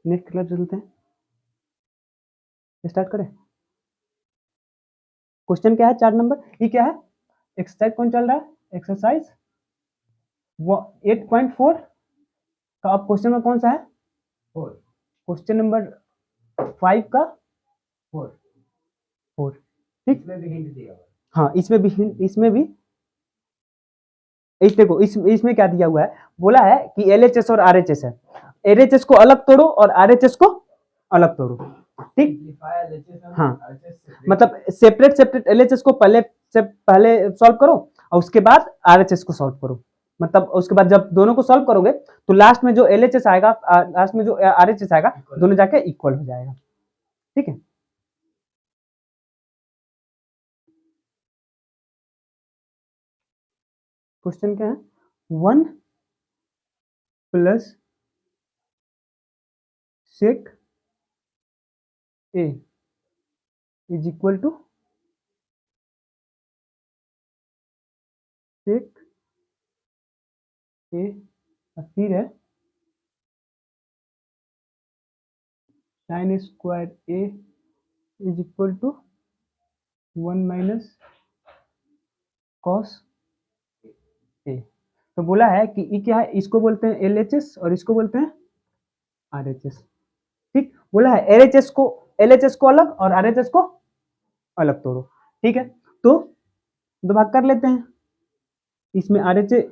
Next class चलते हैं, start करें। क्वेश्चन क्या है 4 नंबर, ये क्या है, एक्सरसाइज कौन चल रहा है, एक्सरसाइज 8.4 का अब क्वेश्चन में कौन सा है, क्वेश्चन नंबर 5 का 4। ठीक, हाँ इसमें भी इस देखो इसमें क्या दिया हुआ है, बोला है कि एलएचएस और आरएचएस है, एलएचएस को अलग तोड़ो और आरएचएस को अलग तोड़ो। ठीक, हाँ मतलब सेपरेट सेपरेट एलएचएस को पहले सॉल्व करो और उसके बाद आरएचएस को सॉल्व करो। मतलब उसके बाद जब दोनों को सॉल्व करोगे तो लास्ट में जो एलएचएस आएगा, लास्ट में जो आरएचएस आएगा, दोनों जाके इक्वल हो जाएगा। ठीक है, क्वेश्चन क्या है, 1 plus sec A is equal to sec A, फिर है sine square A is equal to 1 minus cos A. तो बोला है कि ये क्या है, इसको बोलते हैं एलएचएस और इसको बोलते हैं आरएचएस। ठीक, बोला है एलएचएस को अलग और आरएचएस को अलग तोड़ो। ठीक है, तो दो भाग कर लेते हैं, इसमें आरएचएस,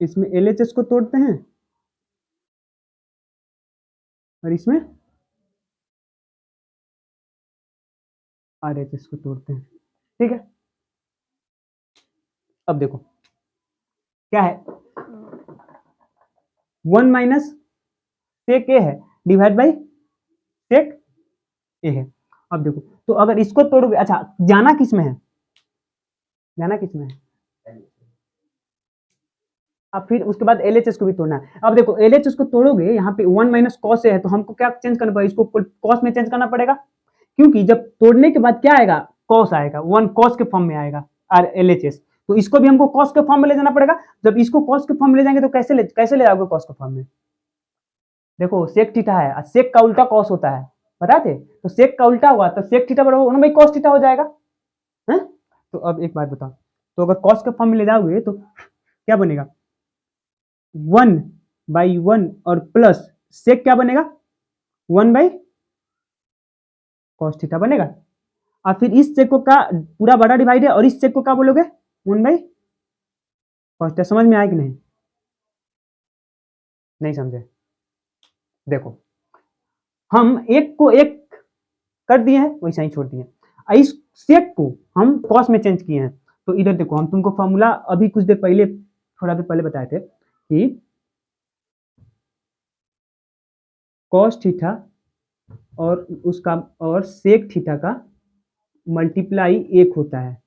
इसमें एलएचएस को तोड़ते हैं और इसमें आरएचएस को तोड़ते हैं। ठीक है, अब देखो क्या है, 1 माइनस सेक ए है डिवाइड बाई सेक ए है। अब देखो तो अगर इसको तोड़ोगे, अच्छा जाना किस में है, जाना किस में है, अब फिर उसके बाद एलएचएस को भी तोड़ना है। अब देखो एलएचएस को तोड़ोगे, यहाँ पे 1 माइनस कॉस है तो हमको क्या चेंज करना पड़ेगा, इसको कॉस में चेंज करना पड़ेगा, क्योंकि जब तोड़ने के बाद क्या आएगा, कॉस आएगा, 1 कॉस के फॉर्म में आएगा और एलएचएस, तो इसको भी हमको कॉस के फॉर्म में ले जाना पड़ेगा। जब इसको कॉस के फॉर्म में ले जाएंगे तो कैसे ले जाओगे कॉस के फॉर्म में, देखो सेक थीटा है, सेक का उल्टा कॉस होता है, बता थे, तो सेक का उल्टा हुआ तो सेक थीटा बराबर 1 बाई कॉस थीटा हो जाएगा है? तो अब एक बात बताओ, तो अगर कॉस के फॉर्म में ले जाओगे तो क्या बनेगा, 1 बाई 1 और प्लस सेक क्या बनेगा, 1 बाई कॉस थीटा बनेगा। और फिर इस सेक को का पूरा बड़ा डिवाइड है और इस सेक को क्या बोलोगे, 1 बाई कॉस थीटा। समझ में आया कि नहीं, नहीं समझे, देखो हम एक को एक कर दिए हैं वैसा ही छोड़ दिए, इस सेक को हम कॉस में चेंज किए हैं। तो इधर देखो हम तुमको फॉर्मूला अभी कुछ देर पहले, थोड़ा देर पहले बताए थे कि कॉस थीटा और उसका और सेक थीटा का मल्टीप्लाई 1 होता है,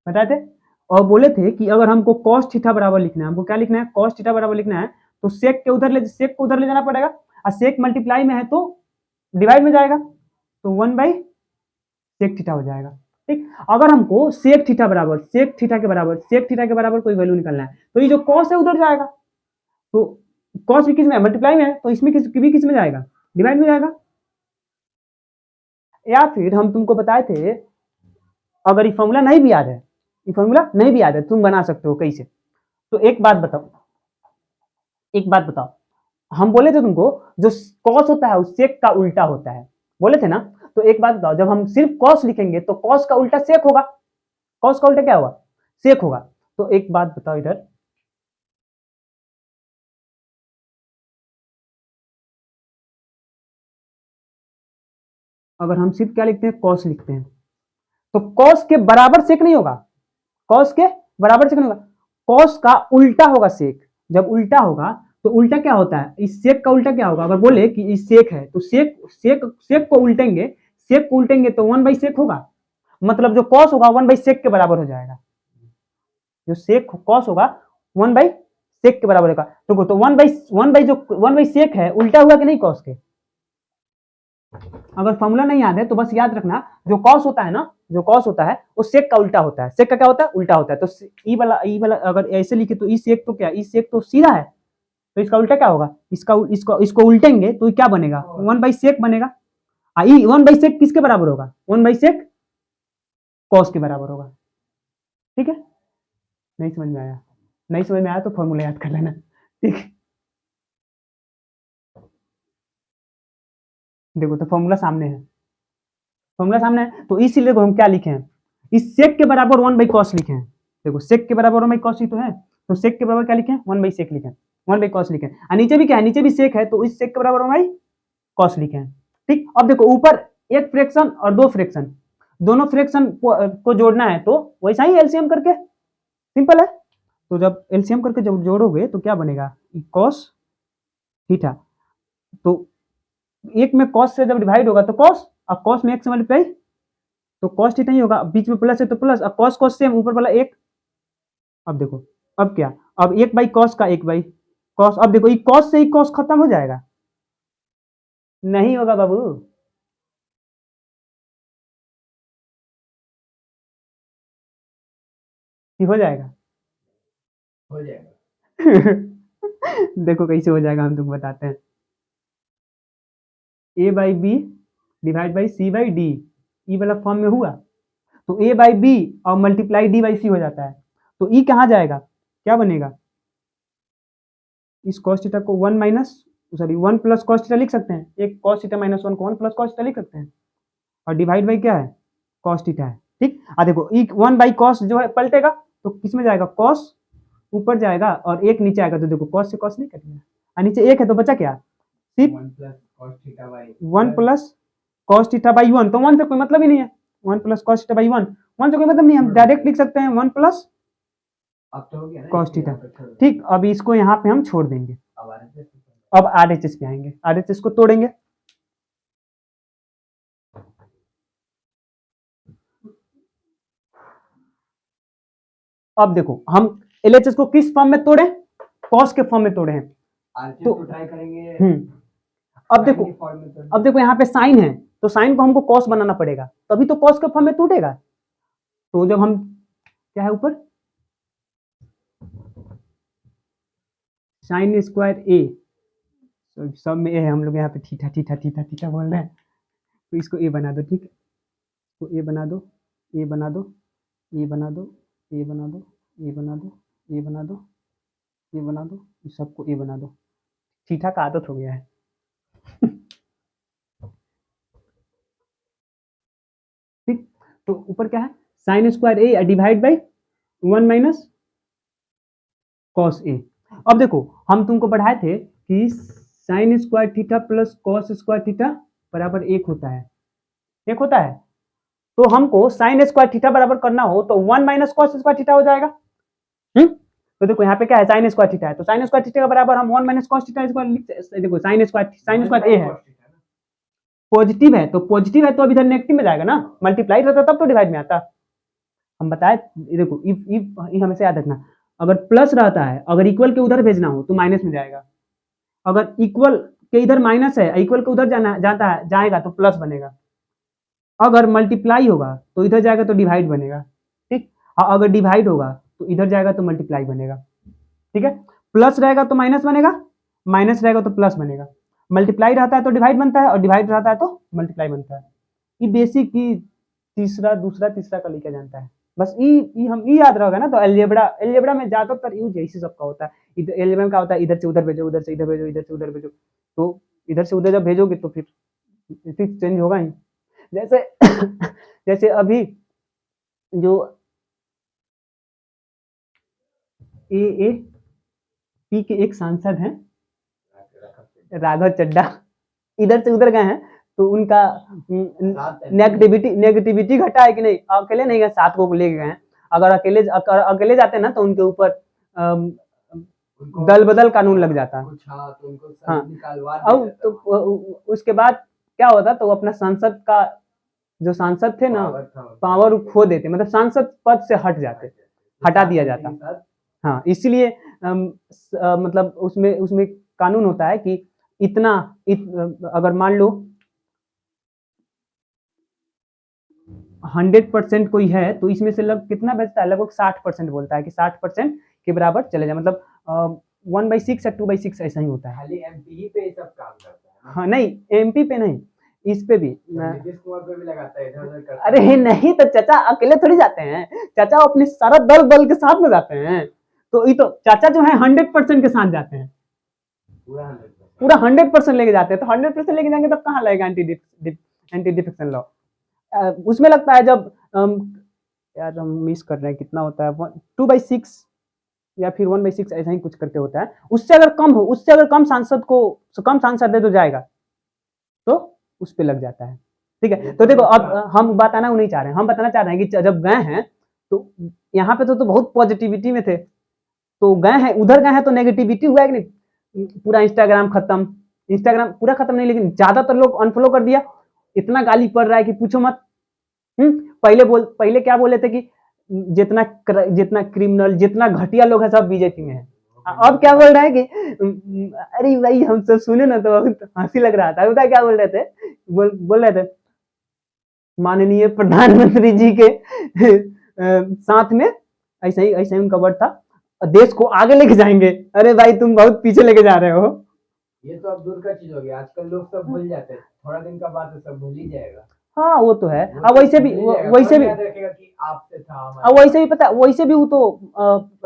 बताए थे। और बोले थे कि अगर हमको कॉस थीटा बराबर लिखना है, हमको क्या लिखना है, कॉस थीटा बराबर लिखना है, तो सेक को उधर ले जाना पड़ेगा, और सेक मल्टीप्लाई में है तो डिवाइड में जाएगा, तो 1 बाई सेक थीटा हो जाएगा। ठीक, अगर हमको सेक थीटा के बराबर कोई वैल्यू निकालना है, तो ये जो कॉस है उधर जाएगा, तो कॉस भी किस में है, मल्टीप्लाई में है, तो इसमें किस में जाएगा, डिवाइड में जाएगा। या फिर हम तुमको बताए थे, अगर ये फॉर्मूला नहीं भी याद है, ये फॉर्मूला नहीं भी याद है, तुम बना सकते हो कैसे, तो एक बात बताओ, हम बोले थे तुमको जो कॉस होता है उस सेक का उल्टा होता है, बोले थे ना। तो एक बात बताओ, जब हम सिर्फ कॉस लिखेंगे तो कॉस का उल्टा सेक होगा, कॉस का उल्टा क्या होगा, सेक होगा। तो एक बात बताओ इधर, अगर हम सिर्फ क्या लिखते हैं, कॉस लिखते हैं, तो कॉस के बराबर सेक नहीं होगा, कॉस के बराबर सेक नहीं होगा, कॉस का उल्टा होगा सेक। जब उल्टा होगा तो उल्टा क्या होता है, इस सेक का उल्टा क्या होगा, अगर बोले कि इस सेक है तो सेक को उल्टेंगे, तो 1 बाई सेक होगा, मतलब जो कॉस होगा 1 बाई सेक के बराबर हो जाएगा, जो सेक कॉस होगा 1 बाई सेक के बराबर होगा। तो 1 बाई सेक है उल्टा हुआ कि नहीं कॉस के, अगर फॉर्मूला नहीं याद है तो बस याद रखना, जो कॉस होता है ना, जो कॉस होता है वो सेक का उल्टा होता है, सेक का क्या होता है, उल्टा होता है। तो ई वाला अगर ऐसे लिखे तो ई सेक तो क्या, ई सेक तो सीधा है, तो इसका उल्टा क्या होगा, इसको उल्टेंगे तो क्या बनेगा, 1/sec बनेगा। 1/sec किसके बराबर होगा, 1/sec cos के बराबर होगा। ठीक है, नहीं समझ में आया, नहीं समझ में आया तो फॉर्मूला याद कर लेना। ठीक है, देखो तो फॉर्मूला सामने है, फॉर्मूला सामने है, तो इसीलिए हम क्या लिखे हैं, इस सेक के बराबर 1/cos लिखे हैं। देखो सेक के बराबर 1/cos ही तो है, तो सेक के बराबर क्या लिखे हैं, 1/sec लिखे हैं, 1/cos लिखे हैं, और नीचे भी क्या है, नीचे भी सेक है, तो इस सेक के बराबर 1/cos लिखे हैं। ठीक, अब देखो ऊपर एक फ्रैक्शन और दो फ्रैक्शन, दोनों फ्रैक्शन को जोड़ना है, तो वैसा ही एलसीएम करके, सिंपल है। तो जब एलसीएम करके जब जोड़ोगे तो क्या बनेगा, cos थीटा, तो एक में cos से जब डिवाइड होगा तो cos, अब cos में एक से मल्टीप्लाई, तो cos थीटा ही होगा, बीच में प्लस है तो प्लस, अब cos cos सेम, ऊपर वाला एक। अब देखो, अब क्या, अब 1/cos का 1/cos, अब देखो ये cos से ही cos खत्म हो जाएगा, नहीं होगा बाबू, ये हो जाएगा, हो जाएगा। देखो कैसे हो जाएगा, हम तुमको बताते हैं। a/b डिवाइड बाई c/d, ई वाला फॉर्म में हुआ, तो a/b और मल्टीप्लाई d/c हो जाता है, तो ई कहाँ जाएगा, क्या बनेगा, इस cos थीटा को 1 प्लस cos थीटा लिख सकते हैं, एक cos थीटा माइनस 1 को 1 प्लस cos थीटा लिख सकते हैं, और डिवाइड बाई क्या है, cos थीटा है। ठीक, देखो 1/cos जो है पलटेगा, तो किस में जाएगा, cos ऊपर जाएगा और एक नीचे आएगा, तो देखो cos से cos नहीं कटेगा, और नीचे एक है तो बचा क्या, सिर्फ 1 प्लस cos थीटा बाई 1, तो 1 से कोई मतलब ही नहीं है, 1 प्लस cos थीटा बाई 1, 1 से कोई मतलब नहीं, हम डायरेक्ट लिख सकते हैं 1 प्लस cos थीटा। ठीक, अब इसको यहाँ पे हम छोड़ देंगे, अब RHS पे आएंगे, RHS को तोड़ेंगे, अब देखो हम LHS को किस फॉर्म में तोड़े, cos के फॉर्म में तोड़े हैं, तो ट्राई करेंगे। अब देखो यहाँ पे साइन है, तो साइन को हमको cos बनाना पड़ेगा, तभी तो cos के फॉर्म में टूटेगा, तो जब हम क्या है ऊपर साइन स्क्वायर ए, सब में ए है, हम लोग यहाँ पे थीटा थीटा थीटा थीटा बोल रहे हैं, तो इसको ए बना दो। ठीक है, तो ए बना दो, ए बना दो, ए बना दो, ए बना दो, ए बना दो, ए बना दो, ए बना दो, इस सबको ए बना दो, थीटा का आदत हो गया है। ठीक, तो ऊपर क्या है, sine square A divide by 1 minus cos A. अब देखो हम तुमको पढ़ाए थे कि sine square theta plus cos square theta बराबर 1 होता है, 1 होता है, तो हमको साइन स्क्वायर थीटा बराबर करना हो तो 1 माइनस कॉस स्क्वायर थीटा हो जाएगा। तो देखो यहाँ पे क्या है, साइन स्क्वायर थीटा है, तो साइन स्क्वायर थीटा के बराबर हम 1 माइनस कॉस थीटा स्क्वायर लिख, देखो साइन स्क्वायर ए है, पॉजिटिव है, तो पॉजिटिव है तो अब इधर नेगेटिव में जाएगा ना, मल्टीप्लाई रहता तब तो डिवाइड में आता। हम बताए, देखो इफ हमेशा याद रखना, अगर प्लस रहता है, अगर इक्वल के उधर भेजना हो तो माइनस में जाएगा, अगर इक्वल के इधर माइनस है, इक्वल के उधर जाता है जाएगा तो प्लस बनेगा, अगर मल्टीप्लाई होगा तो इधर जाएगा तो डिवाइड बनेगा। ठीक, और अगर डिवाइड होगा तो इधर जाएगा तो मल्टीप्लाई बनेगा। ठीक है, प्लस रहेगा तो माइनस बनेगा, माइनस रहेगा तो प्लस बनेगा, मल्टीप्लाई रहता है तो डिवाइड बनता है, और डिवाइड रहता है तो मल्टीप्लाई बनता है। ये बेसिक की तीसरा दूसरा तीसरा का लिखा जानता है, बस ई हम ई याद रहेगा ना, तो एलजेब्रा में ज्यादातर यूज इसी सबका होता है। इधर एलजेब्रा में क्या होता है, इधर से उधर भेजो, उधर से इधर भेजो, इधर से उधर भेजो, तो इधर से उधर जब भेजोगे तो फिर चेंज होगा ही, जैसे जैसे अभी जो ए पी के एक सांसद हैं राघव चड्डा, इधर से उधर गए हैं, तो उनका नेगेटिविटी घटा है कि नहीं, अकेले नहीं गए, 7 को लेके गए हैं, अगर अकेले जाते ना तो उनके ऊपर दल बदल कानून लग जाता। हाँ, अब तो उसके बाद क्या होता, तो अपना सांसद का जो सांसद थे ना पावर खो देते, मतलब सांसद पद से हटा दिया जाता। हाँ, इसीलिए मतलब उसमें उसमें कानून होता है कि इतना अगर मान लो 100% कोई है तो इसमें से कितना बचता है, लगभग 60% बोलता है कि 60% के बराबर चले जाए, मतलब 1/6 या 2/6 ऐसा ही होता है। खाली एमपी ही पे ये सब काम करता है ना? हाँ नहीं, एमपी पे नहीं, इस पे भी नीतीश कुमार पे भी लगाता है, इधर उधर करता है। अरे नहीं, तो चाचा अकेले थोड़ी जाते हैं, चाचा अपने सारा दल बल के साथ में जाते हैं। तो ये तो चाचा जो है 100% के साथ जाते हैं, पूरा 100%। पूरा 100% लेके जाते हैं। तो 100% लेके जाएंगे तब कहाँ लगेगा एंटी डिफेक्शन लॉ? उसमें लगता है जब यार हम मिस कर रहे हैं, कितना होता है 2/6 या फिर 1/6 ऐसा ही कुछ करके होता है। उससे अगर कम हो, उससे अगर कम सांसद को कम सांसद है तो जाएगा, तो उस पे लग जाता है। ठीक है, तो देखो अब हम बताना नहीं चाह रहे हैं, हम बताना चाह रहे हैं कि जब गए हैं तो यहाँ पे तो बहुत पॉजिटिविटी में थे, तो गए हैं उधर गए हैं तो नेगेटिविटी हुआ है कि नहीं? पूरा इंस्टाग्राम खत्म, इंस्टाग्राम पूरा खत्म नहीं लेकिन ज्यादातर लोग अनफॉलो कर दिया, इतना गाली पड़ रहा है कि पूछो मत। पहले क्या बोले थे कि जितना क्रिमिनल जितना घटिया लोग है सब बीजेपी में है। अब क्या बोल रहे हैं कि अरे भाई हम सब सुने ना तो हंसी लग रहा था। बता क्या बोल रहे थे, बोल रहे थे माननीय प्रधानमंत्री जी के साथ में, ऐसा ही उनका वर्ड था, देश को आगे लेके जाएंगे। अरे भाई तुम बहुत पीछे लेके जा रहे हो। ये तो अब दूर का चीज हो गया, आजकल लोग सब भूल जाते हैं, थोड़ा दिन का बाद तो सब भूल ही जाएगा। हाँ वो तो है। वो अब तो वैसे भी भूल ही जाएगा, वैसे कौन भी याद रखेगा कि आपसे था अब हमारे वैसे भी पता, वैसे भी वो तो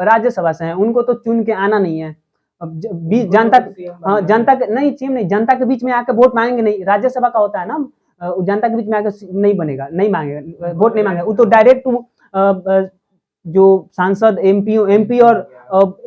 राज्यसभा से हैं, उनको तो चुन के आना नहीं है। अब उनको जनता तो सीएम हाँ बनना जनता है। के नहीं, सीएम नहीं, जनता के बीच में आके वोट मांगेंगे नहीं, राज्यसभा का होता है ना, जनता के बीच में आके नहीं बनेगा, नहीं मांगेगा वोट, नहीं मांगेगा वो तो डायरेक्ट जो सांसद एमपी और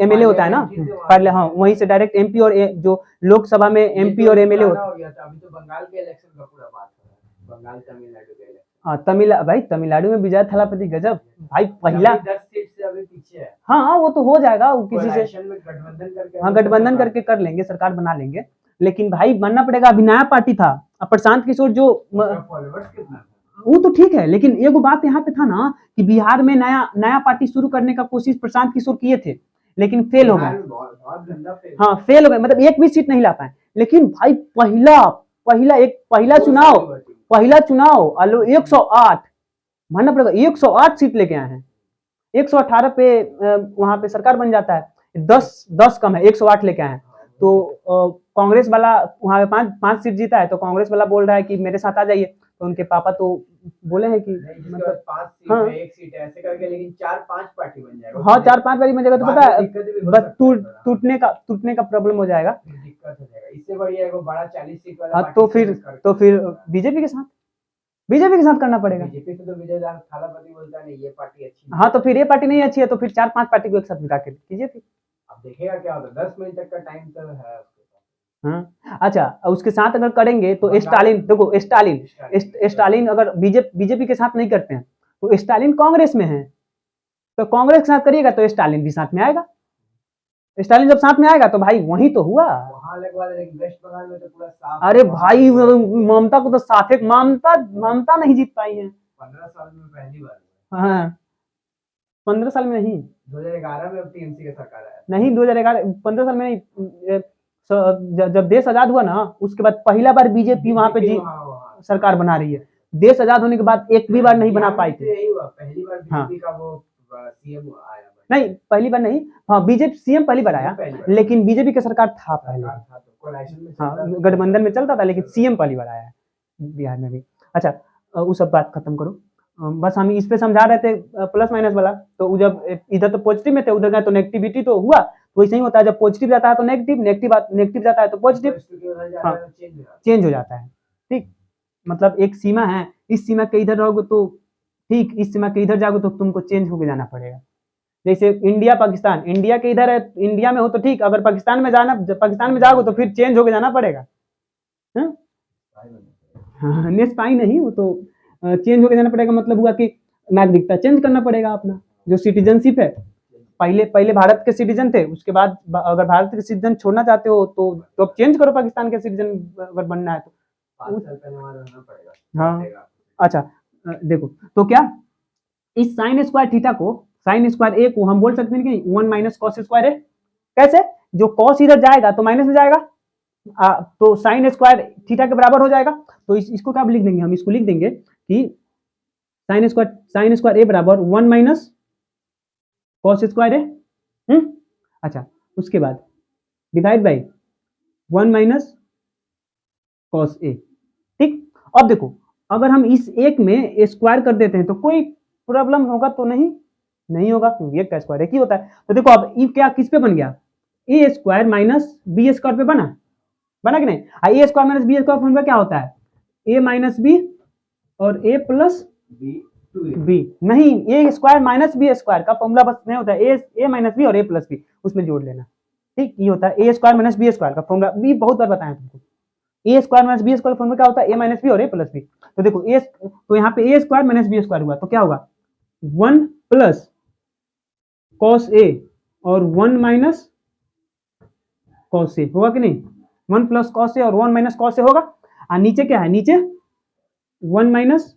एमएलए होता है ना, पहले हाँ वहीं से डायरेक्ट एमपी और जो लोकसभा में ये एमपी तो और एमएलए पुराना होता हो गया था, अभी तो बंगाल के इलेक्शन का पूरा बात हो रहा है, बंगाल तमिलनाडु के इलेक्शन। हाँ भाई तमिलनाडु में विजय थालापति गजब भाई पहला। अभी 10 सीट से अभी पीछे है। हाँ वो तो हो जाएगा, वो किसी से कोएलाशन में गठबंधन करके हाँ अभी तो गठबंधन सरकार करके कर लेंगे, सरकार बना लेंगे। लेकिन भाई मानना पड़ेगा अभी नया पार्टी था, अब प्रशांत किशोर जो उसका फॉलोवर्स कितना था? वो तो ठीक है, लेकिन एगो बात यहाँ पे था ना कि बिहार में नया नया पार्टी शुरू करने का कोशिश प्रशांत किशोर किए थे, लेकिन फेल हो बिहार गए। में बहुत गंदा फेल हाँ हुआ। फेल हो गए, मतलब एक भी सीट नहीं ला पाए। लेकिन भाई पहला पहला दो चुनाव, साल हुआ थी। पहला चुनाव अलो 108, मानना पड़ेगा 108 सीट लेके आए हैं। 118 पे वहां पे सरकार बन जाता है, 10 कम है, 108 लेके आए हैं। तो कांग्रेस वाला वहां पे पांच सीट जीता है, तो कांग्रेस वाला बोल रहा है कि मेरे साथ आ जाइए, तो उनके पापा तो बोले हैं कि नहीं, जिसके मतलब पास 5 सीट हाँ है, 1 सीट है, ऐसे करके, लेकिन 4-5 पार्टी बन जाएगा। हाँ 4-5 वाली में जगह तो बाद पता में है, दिक्कत भी हो बस सकता है थोड़ा। टूटने का प्रॉब्लम हो जाएगा। फिर दिक्कत हो जाएगा, इससे बढ़िया है वो बड़ा 40 सीट वाला हाँ पार्टी से करके तो फिर बीजेपी के साथ करना पड़ेगा। बीजेपी से तो विजय थालापति बोलता है नहीं ये पार्टी अच्छी नहीं हाँ है। तो फिर ये पार्टी नहीं अच्छी है, तो फिर 4-5 पार्टी को एक साथ मिला के कीजिए फिर। अब देखेगा क्या होता है, 10 मई तक का टाइम तो है उसके पास। हाँ अच्छा, उसके साथ अगर करेंगे तो बंगाल स्टालिन, देखो स्टालिन स्टालिन स्टालिन अगर बीजेपी के साथ नहीं करते हैं तो स्टालिन कांग्रेस में है, तो कांग्रेस के साथ करिएगा तो स्टालिन भी साथ में आएगा। स्टालिन जब साथ में आएगा तो भाई वही तो हुआ। वहां लगवा दे, लेकिन वेस्ट बंगाल में तो पूरा साफ अरे है, वहां भाई तो पूरा ममता को तो साथ एक ममता नहीं जीत पाई है। 15 साल में पहली बार हुआ। हाँ 15 साल में नहीं, 2011 में अब टीएमसी का सरकार आया। नहीं 2011 15 साल में नहीं, जब देश आजाद हुआ ना उसके बाद पहला बार बीजेपी वहां पे वहां सरकार बना रही है। देश आजाद होने के बाद एक भी बार नहीं बना पाई थी। यही हुआ, पहली बार हाँ बीजेपी का वो सीएम आया। नहीं पहली बार नहीं, हाँ बीजेपी सीएम पहली बार आया, पहली बार। लेकिन बीजेपी का सरकार था पहले। सरकार था तो कोएलाशन में हाँ चलता था। गठबंधन में चलता था, लेकिन सीएम पहली बार आया है बिहार में भी। अच्छा वो सब बात खत्म करो, बस हम इस पे समझा रहे थे प्लस माइनस वाला। तो वो जब इधर तो पॉजिटिव में थे, उधर गए तो नेगेटिविटी तो हुआ, तो वैसे ही होता है, जब पॉजिटिव जाता है तो नेगेटिव, नेगेटिव जाता है तो पॉजिटिव, हाँ चेंज हो जाता है। ठीक, मतलब एक सीमा है, इस सीमा के इधर रहोगे तो ठीक, इस सीमा के इधर जाओगे तो तुमको चेंज होके जाना पड़ेगा। जैसे इंडिया पाकिस्तान, इंडिया के इधर है, इंडिया में हो तो ठीक, अगर पाकिस्तान में पाकिस्तान में जाओगे तो फिर चेंज होके जाना पड़ेगा। हाँ नेक्स्ट पाई नहीं, वो तो चेंज होके जाना पड़ेगा, मतलब हुआ कि नागरिकता चेंज करना पड़ेगा अपना, जो सिटीजनशिप है। पहले पहले भारत के सिटीजन थे, उसके बाद अगर भारत के सिटीजन छोड़ना चाहते हो तो अब चेंज करो, पाकिस्तान के सिटीजन अगर बनना है तो। 5 साल पहले वहां रहना पड़ेगा। हाँ अच्छा देखो तो क्या, इस साइन स्क्वायर थीटा को, साइन स्क्वायर ए को हम बोल सकते हैं कि 1 माइनस कॉस स्क्वायर ए। कैसे, जो कॉस इधर जाएगा तो माइनस में जाएगा, तो साइन स्क्वायर थीटा के बराबर हो जाएगा। तो इसको क्या लिख देंगे, हम इसको लिख देंगे कि साइन स्क्वायर ए बराबर 1 माइनस कॉस स्क्वायर ए। अच्छा उसके बाद डिवाइड बाई 1 माइनस कॉस ए। ठीक, अब देखो अगर हम इस एक में स्क्वायर कर देते हैं तो कोई प्रॉब्लम होगा तो नहीं होगा, क्योंकि एक का स्क्वायर एक ही होता है। तो देखो अब ये क्या किस पे बन गया, A square minus B square पे बना कि नहीं। A square minus B square formula क्या होता है, ए माइनस बी और ए प्लस बी। नहीं, A square minus B square का फॉर्मूला बस नहीं होता है, ए माइनस बी और ए प्लस बी उसमें जोड़ लेना। ठीक, ये होता है A square minus B square का फॉर्मूला, भी बहुत बार बताया तुमको। A square minus B square formula क्या होता है, ए माइनस बी और ए प्लस बी। तो देखो ए, तो यहाँ पे ए स्क्वायर माइनस बी स्क्वायर हुआ तो क्या होगा, 1 प्लस कॉस ए और 1 माइनस कॉस ए होगा कि नहीं, 1 प्लस कॉस ए और 1 माइनस कॉस ए होगा। और नीचे क्या है, नीचे 1 माइनस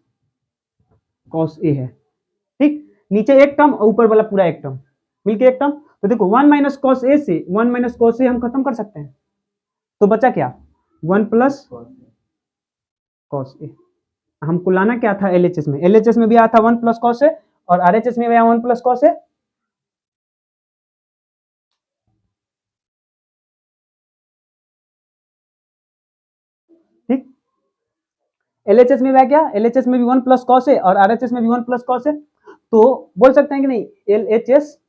कॉस ए है। ठीक, नीचे एक टर्म और ऊपर वाला पूरा एक टर्म मिलके एक टर्म। तो देखो 1 माइनस कॉस ए से 1 माइनस कॉस ए हम खत्म कर सकते हैं, तो बचा क्या 1 प्लस कॉस ए। हमको लाना क्या था एलएचएस में, एलएचएस में भी आया था 1 प्लस कॉस ए और आरएचएस में भी आया 1 प्लस कॉस ए। ठीक, एलएचएस में भी क्या, एलएचएस में भी 1 प्लस कॉस ए और आरएचएस में भी 1 प्लस कॉस ए। तो बोल सकते हैं कि नहीं एलएचएस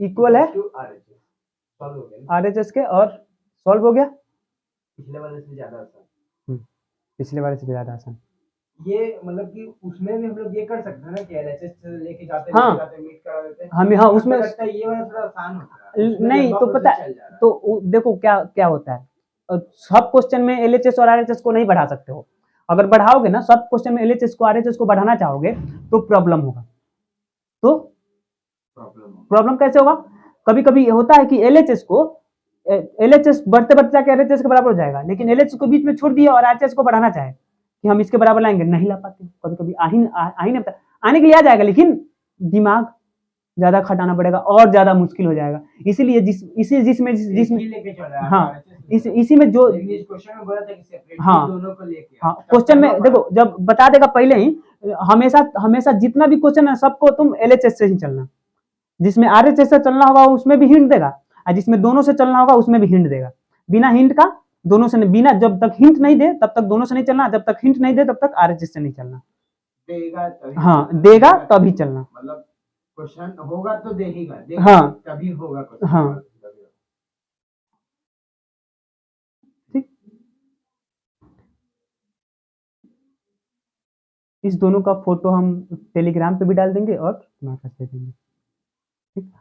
इक्वल है आरएचएस के, और सॉल्व हो गया। पिछले वाले से ज्यादा आसान, पिछले वाले से ज्यादा आसान। ये मतलब कि उसमें भी हम लोग ये कर सकते हैं ना कि एलएचएस लेके जाते हाँ, मीट करा देते हैं। हमें हाँ उसमें लगता है ये वाला थोड़ा आसान होता है, नहीं तो पता तो देखो क्या क्या होता है, सब क्वेश्चन में एलएचएस और आरएचएस को नहीं बढ़ा सकते हो। अगर बढ़ाओगे ना सब क्वेश्चन में एलएचएस को आरएचएस को बढ़ाना चाहोगे तो प्रॉब्लम होगा। तो प्रॉब्लम कैसे होगा, कभी कभी होता है कि एलएचएस को एलएचएस बढ़ते बढ़ते जाके एलएचएस के बराबर हो जाएगा, लेकिन एलएचएस को बीच में छोड़ दिया और आरएचएस को बढ़ाना चाहे कि हम इसके बराबर लाएंगे, नहीं ला पाते। कभी कभी आ ही नहीं पाता, आने के लिए आ जाएगा लेकिन दिमाग ज्यादा खटाना पड़ेगा और ज्यादा मुश्किल हो जाएगा। इसीलिए जिसमें लेके चल रहा है। हाँ इसी में जो क्वेश्चन में बोला था कि सेपरेट हाँ दोनों को लेके हाँ क्वेश्चन में देखो जब बता देगा पहले ही, हमेशा हमेशा जितना भी क्वेश्चन है सबको तुम एलएचएस से ही चलना, जिसमें आरएचएस से चलना होगा उसमें भी हिंट देगा और जिसमें दोनों से चलना होगा उसमें भी हिंट देगा। बिना हिंट का दोनों से बिना, जब तक हिंट नहीं दे तब तक दोनों से नहीं चलना, जब तक हिंट नहीं दे तब तक आरएचएस से नहीं चलना। देगा तभी, हाँ देगा तभी चलना, मतलब क्वेश्चन होगा तो देगा हाँ तभी होगा क्वेश्चन। हाँ ठीक, इस दोनों का फोटो हम टेलीग्राम पे भी डाल देंगे और तुम्हारे पास दे देंगे। ठीक।